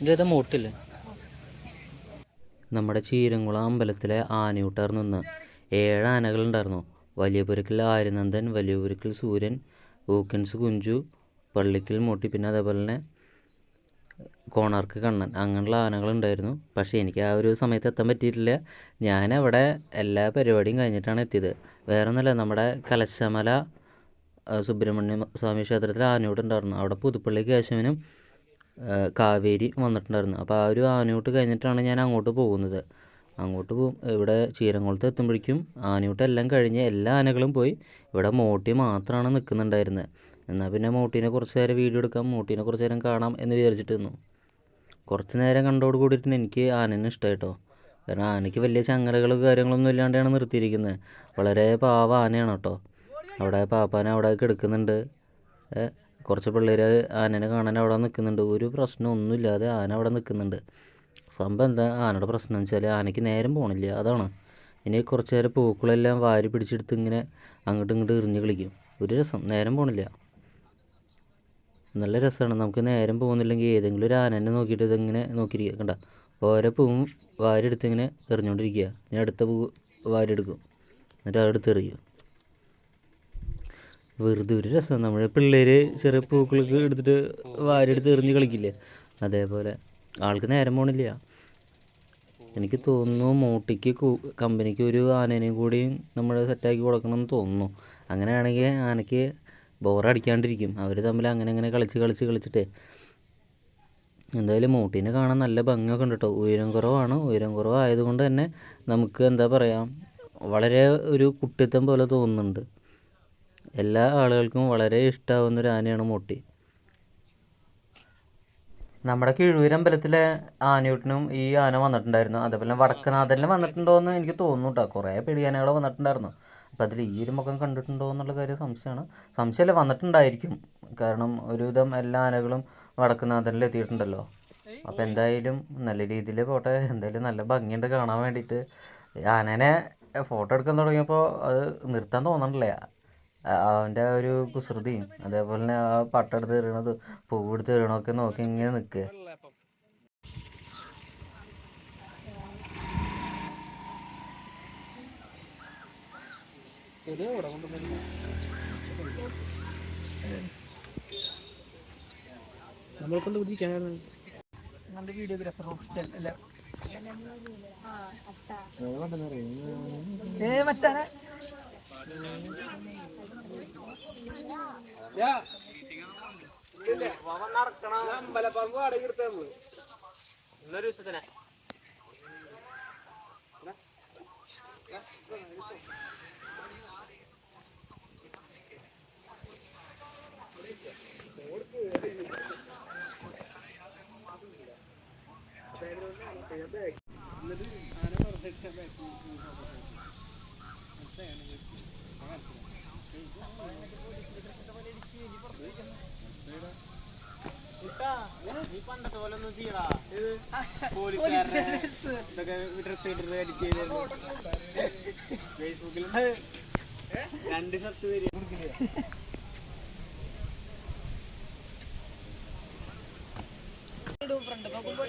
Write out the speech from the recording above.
ഇതേതാ മോട്ടില്ലേ? നമ്മുടെ ചീരംകുളം അമ്പലത്തിലെ ആനയൂട്ടാർന്ന് നിന്ന് 7 ആനകളുണ്ടായിരുന്നു. വലിയ പുരക്കൽ ആര്യനന്ദൻ, വലിയ പുരക്കൽ സൂര്യൻ, ഊക്കൻസ് കുഞ്ചു, പള്ളിക്കൽ മോട്ടി, പിന്നെ അതേപോലെ തന്നെ കോണാർക്ക് കണ്ണൻ, അങ്ങനെയുള്ള ആനകളുണ്ടായിരുന്നു. പക്ഷേ എനിക്ക് ആ ഒരു സമയത്ത് എത്താൻ പറ്റിയിട്ടില്ല. ഞാനവിടെ എല്ലാ പരിപാടിയും കഴിഞ്ഞിട്ടാണ് എത്തിയത്. വേറെ ഒന്നുമല്ല, നമ്മുടെ കലശമല സുബ്രഹ്മണ്യ സ്വാമി ക്ഷേത്രത്തിൽ ആനയൂട്ടുണ്ടായിരുന്നു. അവിടെ പുതുപ്പള്ളി കേശവനും കാവേരി വന്നിട്ടുണ്ടായിരുന്നു. അപ്പോൾ ആ ഒരു ആനയൂട്ട് കഴിഞ്ഞിട്ടാണ് ഞാൻ അങ്ങോട്ട് പോകുന്നത്. അങ്ങോട്ട് ഇവിടെ ചീരംകുളത്ത് എത്തുമ്പോഴേക്കും ആനയൂട്ട് എല്ലാം കഴിഞ്ഞ് എല്ലാ ആനകളും പോയി. ഇവിടെ മോട്ടി മാത്രമാണ് നിൽക്കുന്നുണ്ടായിരുന്നത്. എന്നാൽ പിന്നെ മോട്ടീനെ കുറച്ച് നേരം വീഡിയോ എടുക്കാം, മോട്ടീനെ കുറച്ച് നേരം കാണാം എന്ന് വിചാരിച്ചിട്ട് നിന്നു. കുറച്ച് നേരം കണ്ടോട് കൂടിയിട്ട് എനിക്ക് ആനേനെ ഇഷ്ടമായിട്ടോ. കാരണം ആനയ്ക്ക് വലിയ ചങ്ങലകളും കാര്യങ്ങളൊന്നും ഇല്ലാണ്ടാണ് നിർത്തിയിരിക്കുന്നത്. വളരെ പാവ ആനയാണ് കേട്ടോ. അവിടെ പാപ്പാന അവിടെ കിടക്കുന്നുണ്ട്. കുറച്ച് പിള്ളേർ ആനേനെ കാണാൻ അവിടെ നിൽക്കുന്നുണ്ട്. ഒരു പ്രശ്നമൊന്നുമില്ലാതെ ആന അവിടെ നിൽക്കുന്നുണ്ട്. സംഭവം എന്താ ആനയുടെ പ്രശ്നം എന്ന് വെച്ചാൽ ആനയ്ക്ക് നേരം പോകണില്ല, അതാണ്. ഇനി കുറച്ച് നേരം പൂക്കളെല്ലാം വാരി പിടിച്ചെടുത്ത് ഇങ്ങനെ അങ്ങോട്ടും ഇങ്ങോട്ടും എറിഞ്ഞ് കളിക്കും. ഒരു രസം, നേരം പോകണില്ല. നല്ല രസമാണ്. നമുക്ക് നേരം പോകുന്നില്ലെങ്കിൽ ഏതെങ്കിലും ഒരു ആനേനെ നോക്കിയിട്ട് ഇതിങ്ങനെ നോക്കിയിരിക്കുക. കണ്ട, ഓരോ പൂവും വാരി എടുത്ത് ഇങ്ങനെ എറിഞ്ഞുകൊണ്ടിരിക്കുക. ഇനി അടുത്ത പൂ വാരി എടുക്കും, എന്നിട്ട് അതെടുത്ത് എറിയും. വെറുതെ ഒരു രസം. നമ്മൾ പിള്ളേർ ചെറിയ പൂക്കളൊക്കെ എടുത്തിട്ട് വാരി എടുത്ത് എറിഞ്ഞ് കളിക്കില്ലേ, അതേപോലെ. ആൾക്ക് നേരം പോകണില്ല. എനിക്ക് തോന്നുന്നു മോട്ടിക്ക് കമ്പനിക്ക് ഒരു ആനേനെയും കൂടിയും നമ്മൾ സെറ്റാക്കി കൊടുക്കണമെന്ന് തോന്നുന്നു. അങ്ങനെയാണെങ്കിൽ ആനയ്ക്ക് ബോറടിക്കാണ്ടിരിക്കും. അവർ തമ്മിൽ അങ്ങനെ കളിച്ചിട്ട് എന്തായാലും മോട്ടീനെ കാണാൻ നല്ല ഭംഗിയൊക്കെ ഉണ്ട് കേട്ടോ. ഉയരം കുറവാണ്. ഉയരം കുറവായതുകൊണ്ട് തന്നെ നമുക്ക് എന്താ പറയുക, വളരെ ഒരു കുട്ടിത്തം പോലെ തോന്നുന്നുണ്ട്. എല്ലാ ആളുകൾക്കും വളരെ ഇഷ്ടമാവുന്നൊരു ആനയാണ് മോട്ടി. നമ്മുടെ കിഴൂരമ്പലത്തിലെ ആനയൂട്ടിനും ഈ ആന വന്നിട്ടുണ്ടായിരുന്നു. അതേപോലെ വടക്കനാഥനിലും വന്നിട്ടുണ്ടോ എന്ന് എനിക്ക് തോന്നുന്നു കേട്ടോ. കുറേ പിടിയാനകൾ വന്നിട്ടുണ്ടായിരുന്നു. അപ്പോൾ അതിൽ ഈ ഒരു മുഖം കണ്ടിട്ടുണ്ടോ എന്നുള്ള കാര്യം സംശയമാണ്. സംശയമല്ല, വന്നിട്ടുണ്ടായിരിക്കും. കാരണം ഒരുവിധം എല്ലാ ആനകളും വടക്കനാഥനിൽ എത്തിയിട്ടുണ്ടല്ലോ. അപ്പോൾ എന്തായാലും നല്ല രീതിയിൽ പോട്ടെ. എന്തായാലും നല്ല ഭംഗിയുണ്ട് കാണാൻ വേണ്ടിയിട്ട്. ആനേനെ ഫോട്ടോ എടുക്കാൻ തുടങ്ങിയപ്പോൾ അത് നിർത്താൻ തോന്നണില്ല. അവൻ്റെ ആ ഒരു കുസൃതിയും അതേപോലെ തന്നെ ആ പട്ടെടുത്ത് എറിയണത് പൂവെടുത്ത് എറിയണമൊക്കെ നോക്കി ഇങ്ങനെ നിൽക്കുക. നമ്മളെ കൊണ്ട് പിടിക്കാനാണ് നല്ല വീഡിയോഗ്രാഫർ അല്ലേ മച്ചാനെ. അമ്പലപ്പറമ്പ് വാടക എടുത്ത നമ്മള് ഒരു ദിവസത്തിനെ നീ പണ്ടത്തെ പോലെ ഒന്നും ചെയ്യടാ. പോലീസുകാരുടെ ഡ്രസ് ഇട്ടിട്ട് എഡിറ്റ് ചെയ്തിരുന്നു. ഫേസ്ബുക്കിൽ 2 ഷർട്ട് വരെ കൊടുക്കില്ല. ഫ്രണ്ട് നോക്കുമ്പോ